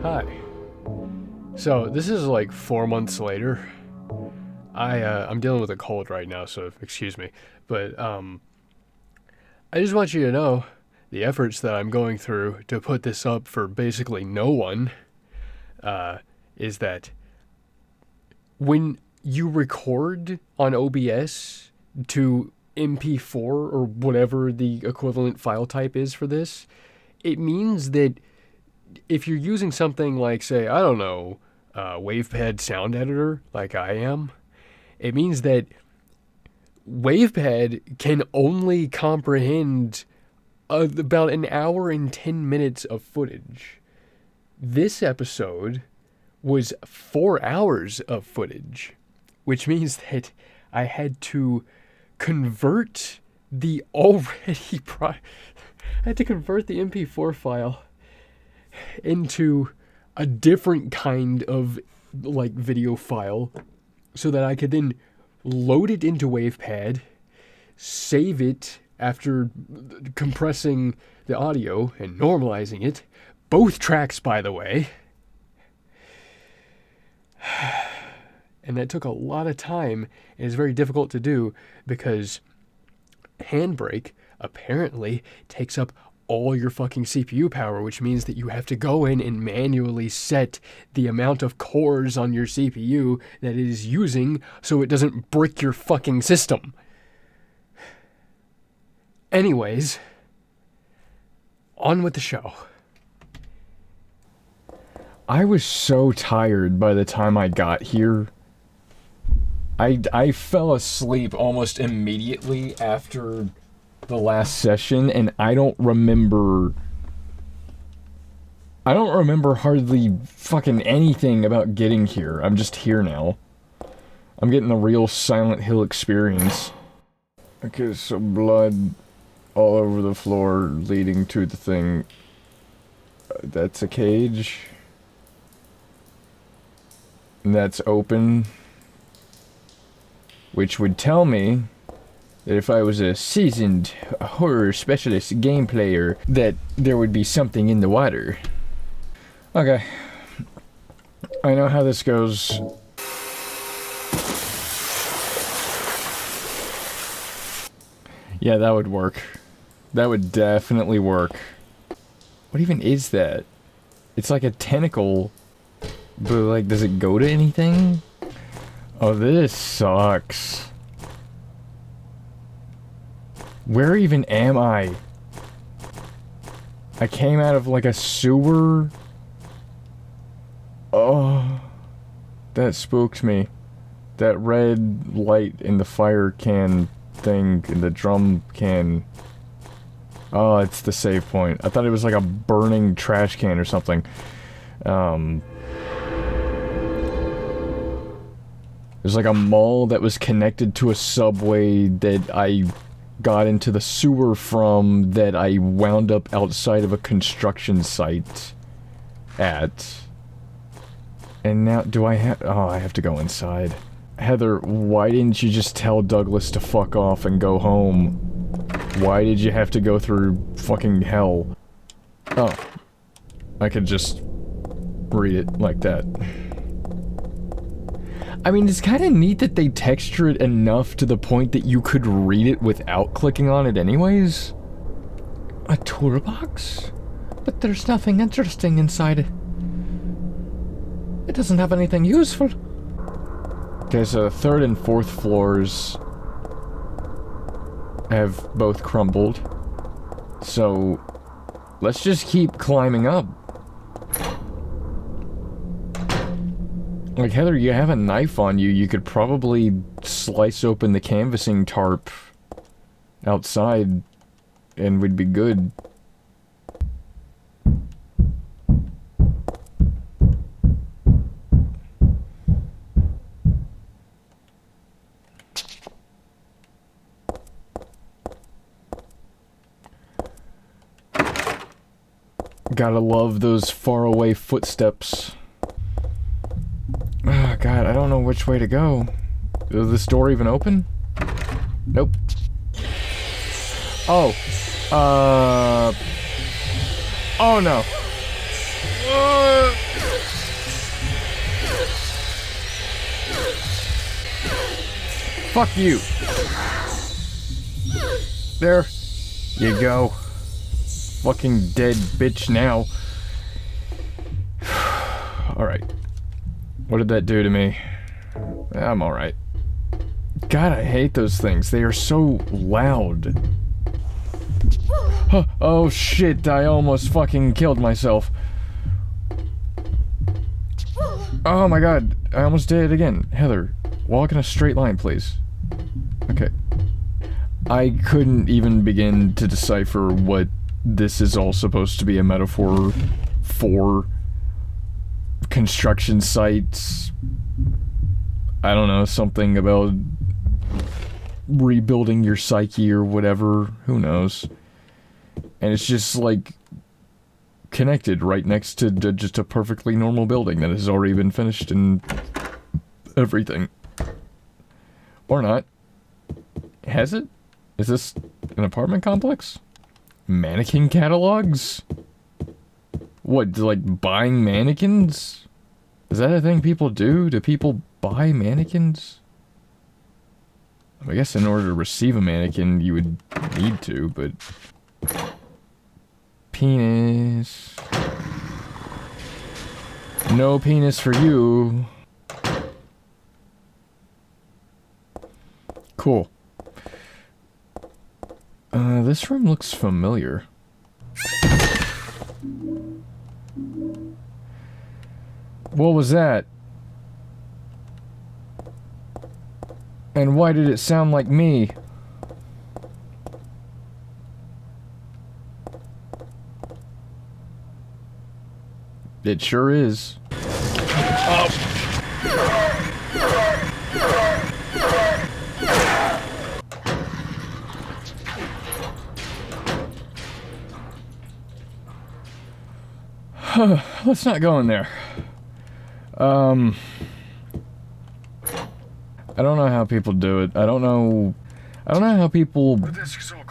Hi. So this is like 4 months later. I'm dealing with a cold right now, so excuse me. But I just want you to know the efforts that I'm going through to put this up for basically no one. Is that when you record on OBS to MP4 or whatever the equivalent file type is for this, it means that if you're using something like, say, I don't know, WavePad Sound Editor, like I am, it means that WavePad can only comprehend about an hour and 10 minutes of footage. This episode was 4 hours of footage, which means that I had to convert the already I had to convert the MP4 file into a different kind of like video file so that I could then load it into WavePad, save it after compressing the audio and normalizing it. Both tracks, by the way. And that took a lot of time and is very difficult to do because Handbrake apparently takes up all your fucking CPU power, which means that you have to go in and manually set the amount of cores on your CPU that it is using so it doesn't brick your fucking system. Anyways, on with the show. I was so tired by the time I got here. I fell asleep almost immediately after the last session, and I don't remember hardly fucking anything about getting here. I'm just here now. I'm getting the real Silent Hill experience. Okay, so blood all over the floor leading to the thing. That's a cage. And that's open. Which would tell me that if I was a seasoned horror specialist game player, that there would be something in the water. Okay. I know how this goes. Yeah, that would work. That would definitely work. What even is that? It's like a tentacle, but like, does it go to anything? Oh, this sucks. Where even am I? I came out of like a sewer. Oh, that spooked me. That red light in the fire can thing, in the drum can. Oh, it's the save point. I thought it was like a burning trash can or something. There's like a mall that was connected to a subway that I got into the sewer from, that I wound up outside of a construction site at. And now, do I have... Oh, I have to go inside. Heather, why didn't you just tell Douglas to fuck off and go home? Why did you have to go through fucking hell? Oh. I could just read it like that. I mean, it's kind of neat that they texture it enough to the point that you could read it without clicking on it anyways. A toolbox? But there's nothing interesting inside it. It doesn't have anything useful. Okay, so the third and fourth floors have both crumbled. So, let's just keep climbing up. Like, Heather, you have a knife on you. You could probably slice open the canvassing tarp outside, and we'd be good. Gotta love those faraway footsteps. Oh god, I don't know which way to go. Is this door even open? Nope. Oh. Oh no. Fuck you. There you go. Fucking dead bitch now. Alright. What did that do to me? I'm alright. God, I hate those things. They are so loud. Oh shit, I almost fucking killed myself. Oh my god, I almost did it again. Heather, walk in a straight line, please. Okay. I couldn't even begin to decipher what this is all supposed to be a metaphor for. Construction sites. I don't know, something about rebuilding your psyche or whatever. Who knows? And it's just like connected right next to just a perfectly normal building that has already been finished and everything. Or not. Has it? Is this an apartment complex? Mannequin catalogs? What, like buying mannequins? Is that a thing people do? Do people buy mannequins? I guess in order to receive a mannequin, you would need to, but... Penis. No penis for you. Cool. This room looks familiar. What was that? And why did it sound like me? It sure is. Let's not go in there. I don't know how people do it. I don't know how people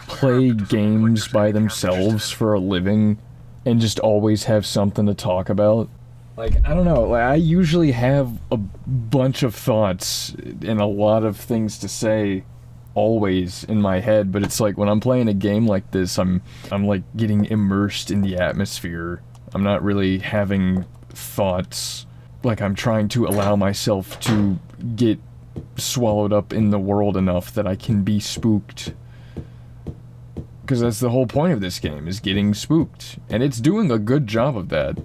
play games by themselves for a living and just always have something to talk about. Like, I don't know, like, I usually have a bunch of thoughts and a lot of things to say always in my head, but it's like when I'm playing a game like this, I'm like getting immersed in the atmosphere. I'm not really having thoughts. Like, I'm trying to allow myself to get swallowed up in the world enough that I can be spooked. Because that's the whole point of this game, is getting spooked. And it's doing a good job of that.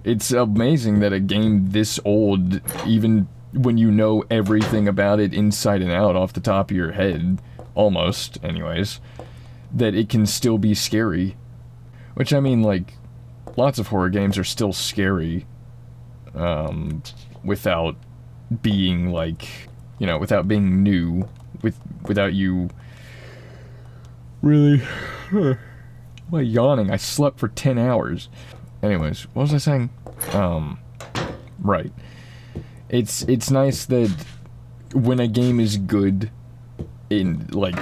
It's amazing that a game this old, even when you know everything about it inside and out off the top of your head, almost, anyways, that it can still be scary. Which, I mean, like, lots of horror games are still scary. Without being, like, you know, without being new, without you really... Am I yawning? I slept for 10 hours. Anyways, what was I saying? Right. It's nice that when a game is good, in, like,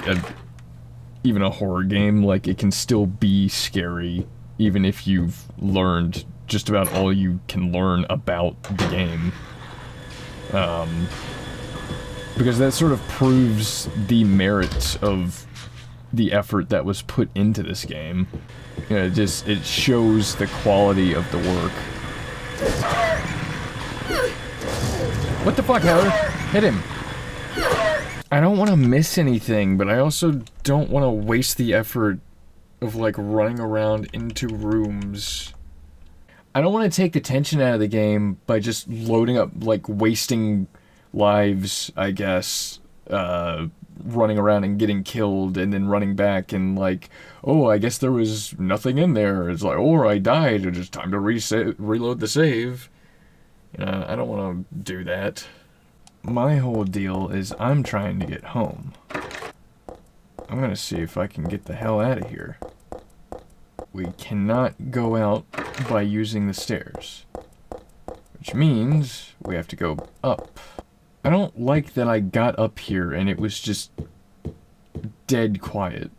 even a horror game, like, it can still be scary, even if you've learned just about all you can learn about the game. Because that sort of proves the merit of the effort that was put into this game. You know, it shows the quality of the work. What the fuck, Heather? Hit him. I don't want to miss anything, but I also don't want to waste the effort of, like, running around into rooms. I don't want to take the tension out of the game by just loading up, like, wasting lives, I guess, running around and getting killed and then running back and, like, oh, I guess there was nothing in there. It's like, or I died, it's just time to reload the save. You know, I don't want to do that. My whole deal is I'm trying to get home. I'm gonna see if I can get the hell out of here. We cannot go out by using the stairs, which means we have to go up. I don't like that I got up here and it was just dead quiet.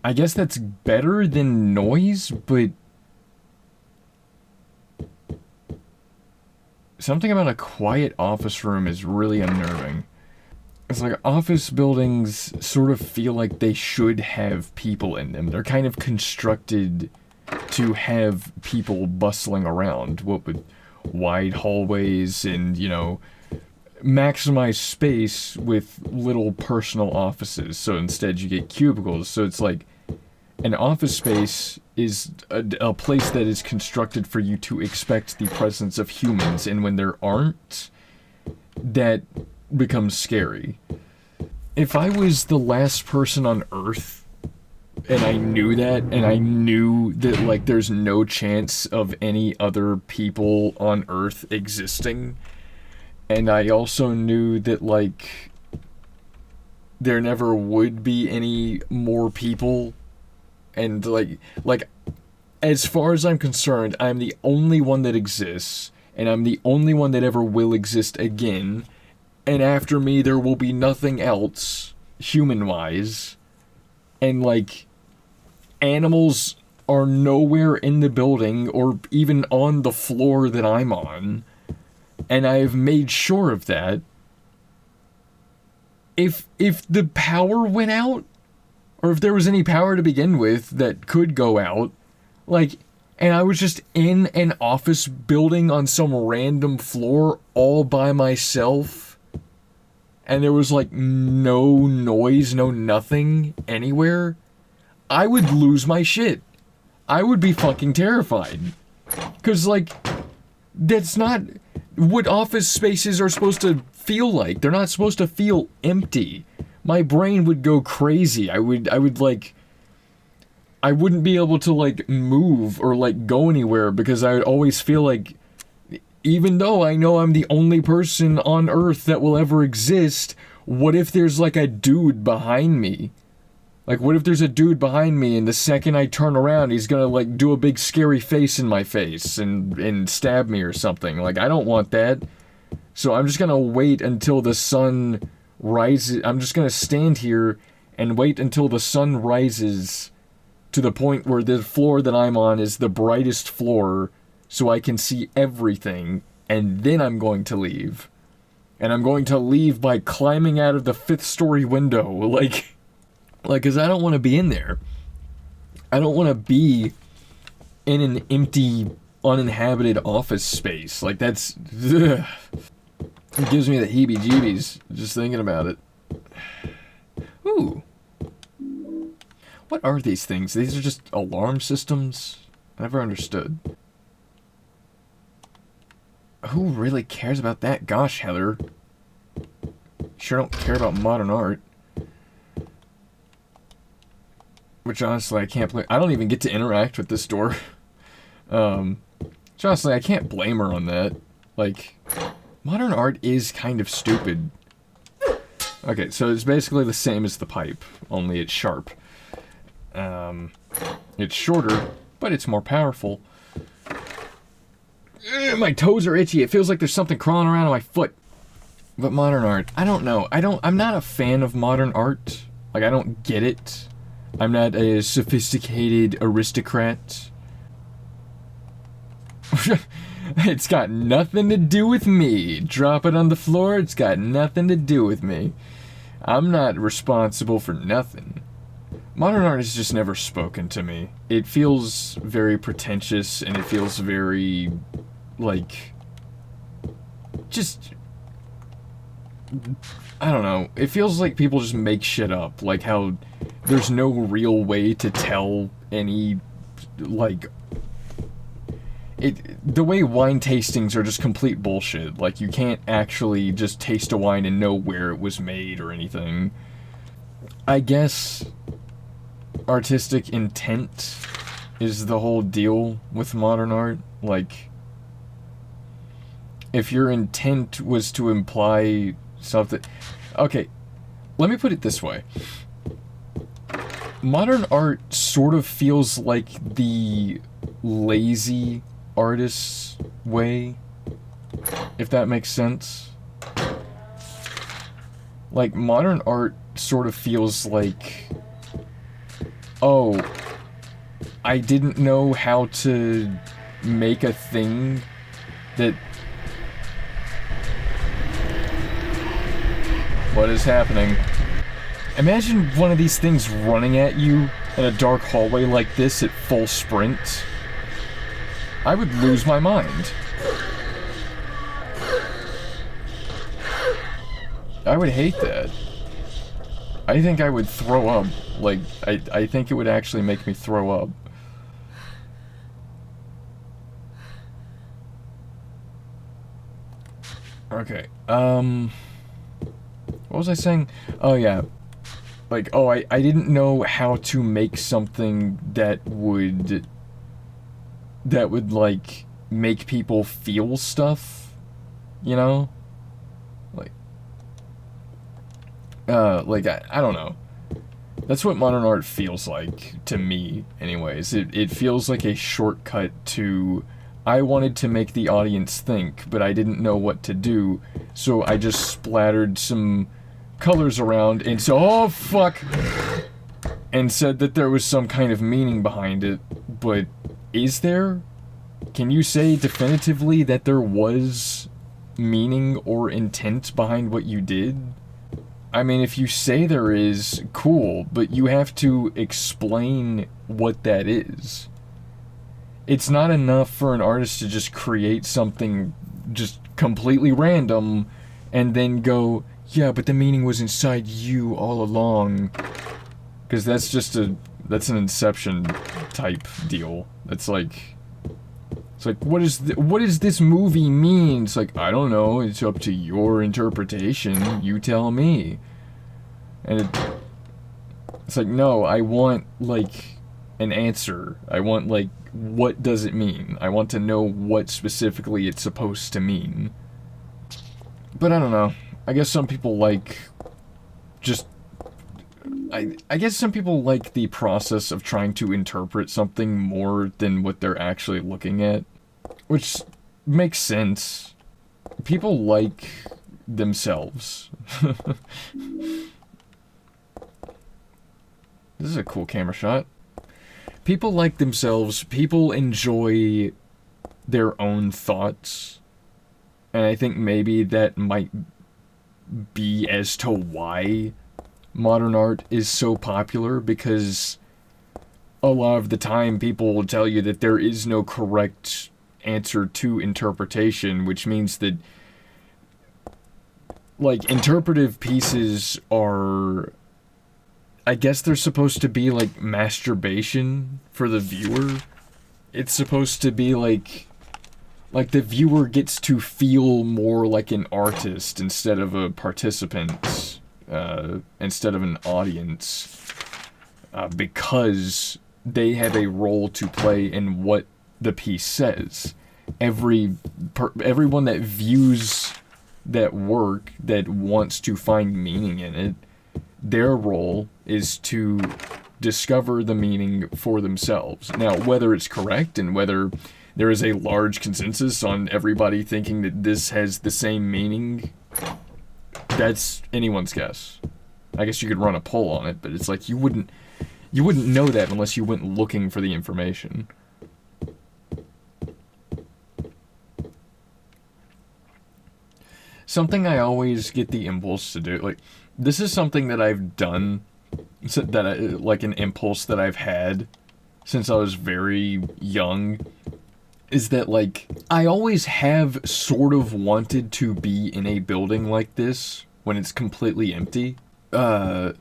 I guess that's better than noise, but something about a quiet office room is really unnerving. It's like office buildings sort of feel like they should have people in them. They're kind of constructed to have people bustling around. What with wide hallways and, you know, maximize space with little personal offices. So instead you get cubicles. So it's like an office space is a place that is constructed for you to expect the presence of humans. And when there aren't, that becomes scary. If I was the last person on Earth, and I knew that, and I knew that, like, there's no chance of any other people on Earth existing, and I also knew that, like, there never would be any more people, and, like, as far as I'm concerned, I'm the only one that exists, and I'm the only one that ever will exist again, and after me there will be nothing else, human-wise, and, like, animals are nowhere in the building or even on the floor that I'm on, and I've made sure of that. If the power went out, or if there was any power to begin with that could go out, like, and I was just in an office building on some random floor all by myself, and there was, like, no noise, no nothing anywhere, I would lose my shit. I would be fucking terrified. 'Cause, like, that's not what office spaces are supposed to feel like. They're not supposed to feel empty. My brain would go crazy. I would, like, I wouldn't be able to, like, move or, like, go anywhere because I would always feel like, even though I know I'm the only person on Earth that will ever exist, what if there's, like, a dude behind me? Like, what if there's a dude behind me and the second I turn around, he's gonna, like, do a big scary face in my face and stab me or something? Like, I don't want that. So I'm just gonna wait until the sun rises. I'm just gonna stand here and wait until the sun rises to the point where the floor that I'm on is the brightest floor so I can see everything, and then I'm going to leave. And I'm going to leave by climbing out of the 5th story window, like, cause I don't want to be in there. I don't want to be in an empty, uninhabited office space. Like, that's, ugh. It gives me the heebie-jeebies just thinking about it. Ooh. What are these things? These are just alarm systems? I never understood. Who really cares about that? Gosh, Heather. Sure don't care about modern art. Which, honestly, I can't blame. I don't even get to interact with this door. Which, honestly, I can't blame her on that. Like, modern art is kind of stupid. Okay, so it's basically the same as the pipe, only it's sharp. It's shorter, but it's more powerful. My toes are itchy. It feels like there's something crawling around on my foot. But modern art, I don't know. I'm not a fan of modern art. Like, I don't get it. I'm not a sophisticated aristocrat. It's got nothing to do with me. Drop it on the floor, it's got nothing to do with me. I'm not responsible for nothing. Modern art has just never spoken to me. It feels very pretentious, and it feels very, like, just, I don't know. It feels like people just make shit up. Like how there's no real way to tell any, like, the way wine tastings are just complete bullshit. Like, you can't actually just taste a wine and know where it was made or anything. I guess artistic intent is the whole deal with modern art. Like, if your intent was to imply something... Okay, let me put it this way. Modern art sort of feels like the lazy artist's way, if that makes sense. Like, modern art sort of feels like, oh, I didn't know how to make a thing that... What is happening? Imagine one of these things running at you in a dark hallway like this at full sprint. I would lose my mind. I would hate that. I think I would throw up. Like, I think it would actually make me throw up. Okay, what was I saying? Oh, yeah. Like, oh, I didn't know how to make something that would, like, make people feel stuff, you know? Like, I don't know. That's what modern art feels like, to me, anyways. It feels like a shortcut to, I wanted to make the audience think, but I didn't know what to do, so I just splattered some colors around and so, oh, fuck! And said that there was some kind of meaning behind it, but is there? Can you say definitively that there was meaning or intent behind what you did? I mean, if you say there is, cool, but you have to explain what that is. It's not enough for an artist to just create something just completely random and then go, yeah, but the meaning was inside you all along. Because that's just that's an Inception type deal. It's like, what does this movie mean? It's like, I don't know, it's up to your interpretation, you tell me. And it's like, no, I want, like, an answer. I want, like, what does it mean? I want to know what specifically it's supposed to mean. But I don't know. I guess some people like just... I guess some people like the process of trying to interpret something more than what they're actually looking at. Which makes sense. People like themselves. This is a cool camera shot. People like themselves. People enjoy their own thoughts. And I think maybe that might be as to why modern art is so popular, because a lot of the time people will tell you that there is no correct answer to interpretation, which means that, like, interpretive pieces are, I guess they're supposed to be like masturbation for the viewer. It's supposed to be like the viewer gets to feel more like an artist instead of a participant, instead of an audience, because they have a role to play in what the piece says. Everyone that views that work, that wants to find meaning in it, their role is to discover the meaning for themselves. Now, whether it's correct and whether there is a large consensus on everybody thinking that this has the same meaning, that's anyone's guess. I guess you could run a poll on it, but it's like you wouldn't know that unless you went looking for the information. Something I always get the impulse to do, like, this is something that I've done, like an impulse that I've had since I was very young, is that, like, I always have sort of wanted to be in a building like this when it's completely empty, or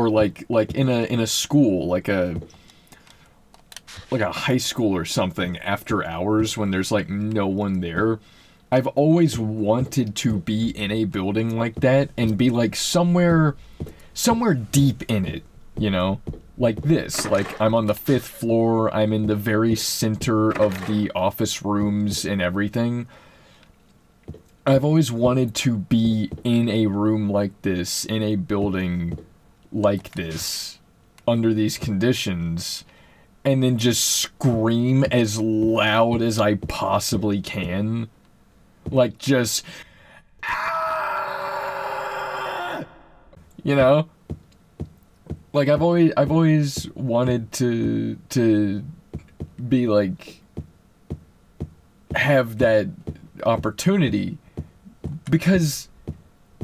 like in a school, like a high school or something after hours when there's like no one there. I've always wanted to be in a building like that and be like somewhere deep in it, you know? Like this, like I'm on the 5th floor, I'm in the very center of the office rooms and everything. I've always wanted to be in a room like this, in a building like this, under these conditions, and then just scream as loud as I possibly can. Like, just... Ah! You know? Like, I've always wanted to be, like, have that opportunity, because,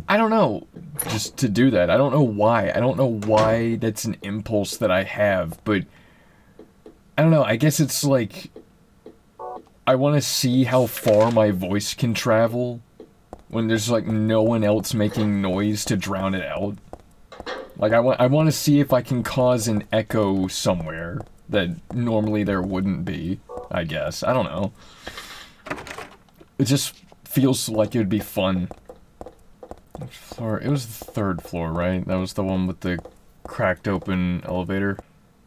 I don't know, just to do that. I don't know why. I don't know why that's an impulse that I have, but I don't know. I guess it's like I want to see how far my voice can travel when there's like no one else making noise to drown it out. Like I want to see if I can cause an echo somewhere that normally there wouldn't be, I guess. I don't know. It just feels like it would be fun. Which floor? It was the 3rd floor, right? That was the one with the cracked open elevator.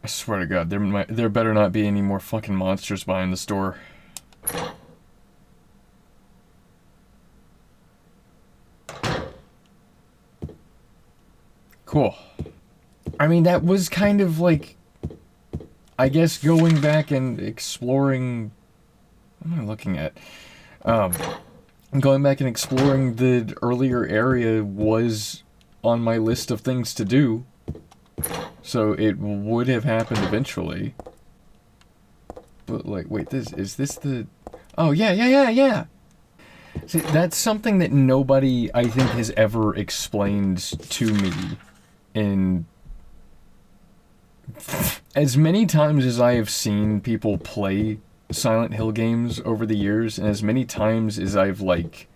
I swear to God, there better not be any more fucking monsters behind this door. Cool. I mean, that was kind of like, I guess, going back and exploring... What am I looking at? Going back and exploring the earlier area was on my list of things to do. So it would have happened eventually. But, like, wait, is this the... Oh, yeah! See, that's something that nobody, I think, has ever explained to me in... As many times as I have seen people play Silent Hill games over the years, and as many times as I've, like,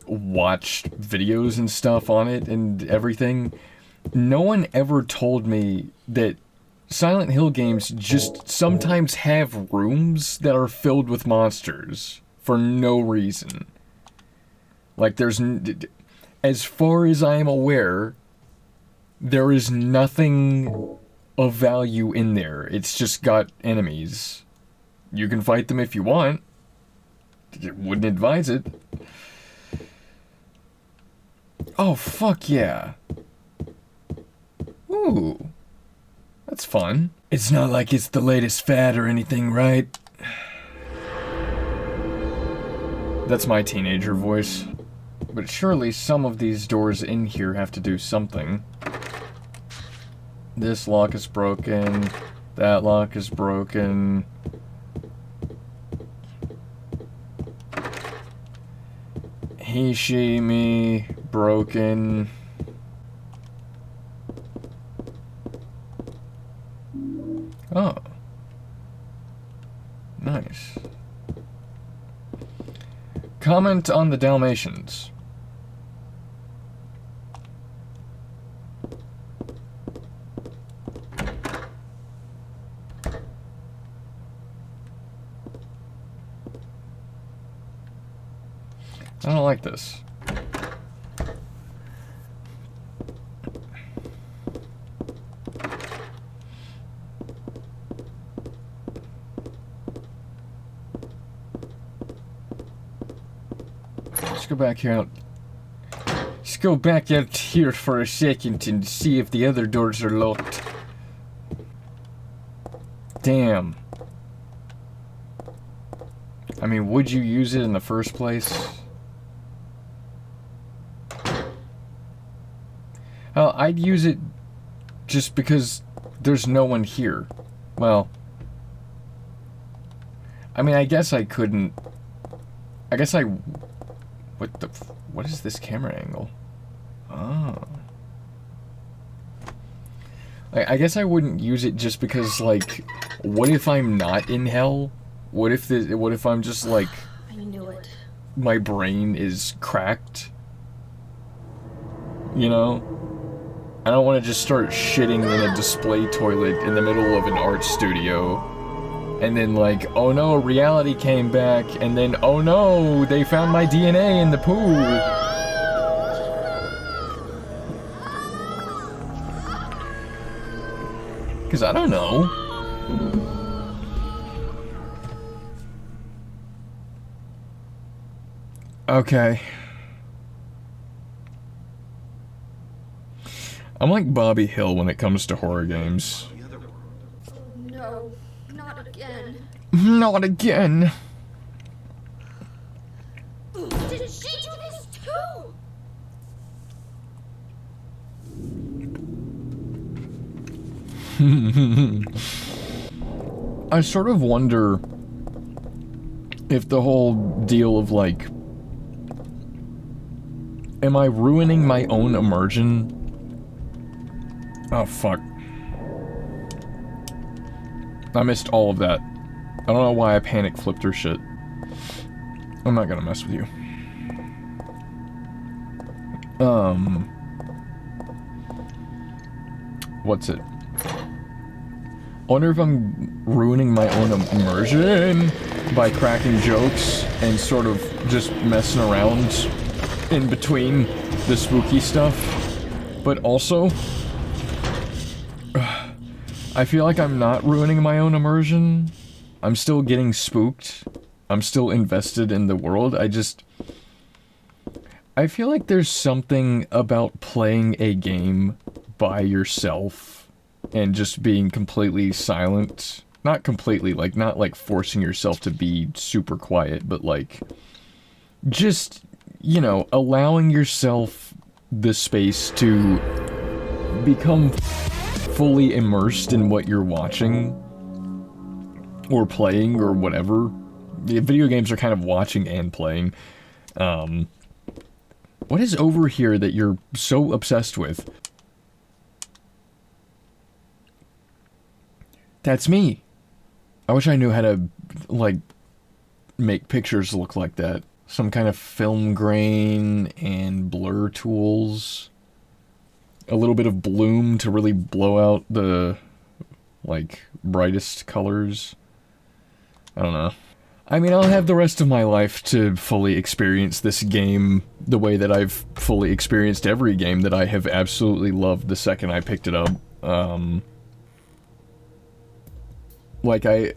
watched videos and stuff on it and everything, no one ever told me that Silent Hill games just sometimes have rooms that are filled with monsters for no reason. Like, as far as I am aware, there is nothing of value in there. It's just got enemies. You can fight them if you want. Wouldn't advise it. Oh, fuck yeah. Ooh. That's fun. It's not like it's the latest fad or anything, right? That's my teenager voice. But surely some of these doors in here have to do something. This lock is broken. That lock is broken. He, she, me, broken. Oh. Nice. Comment on the Dalmatians. I don't like this. Let's go back out. Let's go back out here for a second and see if the other doors are locked. Damn. I mean, would you use it in the first place? I'd use it just because there's no one here. Well, I mean, I guess I couldn't... I guess I... What is this camera angle? Oh. I guess I wouldn't use it just because, like, what if I'm not in hell? What if I'm just, like... I knew it. My brain is cracked? You know? I don't want to just start shitting in a display toilet in the middle of an art studio. And then, like, oh no, reality came back. And then, oh no, they found my DNA in the pool. Because I don't know. Okay. I'm like Bobby Hill when it comes to horror games. No, not again. Not again. Did she do this too? I sort of wonder if the whole deal of, like, Am I ruining my own immersion? Oh, fuck. I missed all of that. I don't know why I panic flipped her shit. I'm not gonna mess with you. What's it? I wonder if I'm ruining my own immersion by cracking jokes and sort of just messing around in between the spooky stuff. But also, I feel like I'm not ruining my own immersion. I'm still getting spooked. I'm still invested in the world. I feel like there's something about playing a game by yourself and just being completely silent. Not completely, like, not like forcing yourself to be super quiet, but like, just, you know, allowing yourself the space to become fully immersed in what you're watching or playing or whatever. The video games are kind of watching and playing. What is over here that you're so obsessed with? That's me. I wish I knew how to, like, make pictures look like that. Some kind of film grain and blur tools. A little bit of bloom to really blow out the, like, brightest colors. I don't know. I mean, I'll have the rest of my life to fully experience this game the way that I've fully experienced every game that I have absolutely loved the second I picked it up. Like, I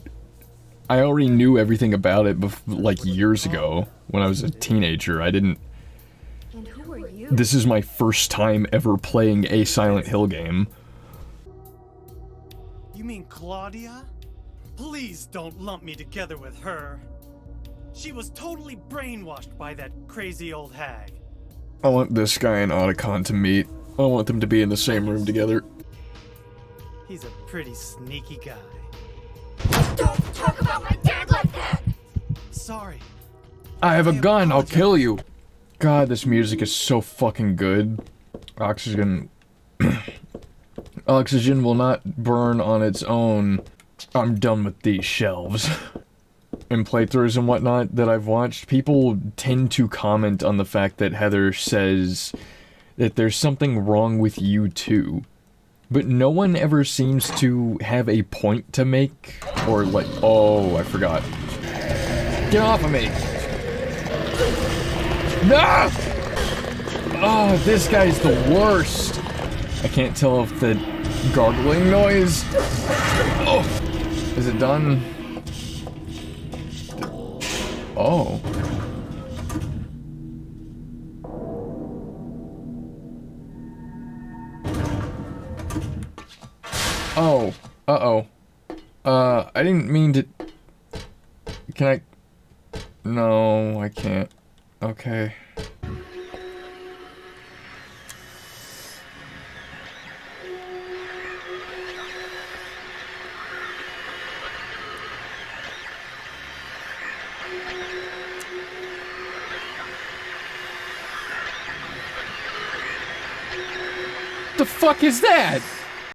already knew everything about it, like, years ago, when I was a teenager. I didn't... And who are you? This is my first time ever playing a Silent Hill game. You mean Claudia? Please don't lump me together with her. She was totally brainwashed by that crazy old hag. I want this guy and Otacon to meet. I want them to be in the same room together. He's a pretty sneaky guy. Don't talk about my dad like that! Sorry. I have a gun, I'll kill you! God, this music is so fucking good. Oxygen... Oxygen will not burn on its own. I'm done with these shelves. In playthroughs and whatnot that I've watched, people tend to comment on the fact that Heather says that there's something wrong with you too. But no one ever seems to have a point to make, or like, oh, I forgot. Get off of me! No! Oh, this guy's the worst! I can't tell if the gargling noise... Oh! Is it done? Oh. Oh. Uh-oh. I didn't mean to... Can I... No, I can't. Okay. The fuck is that?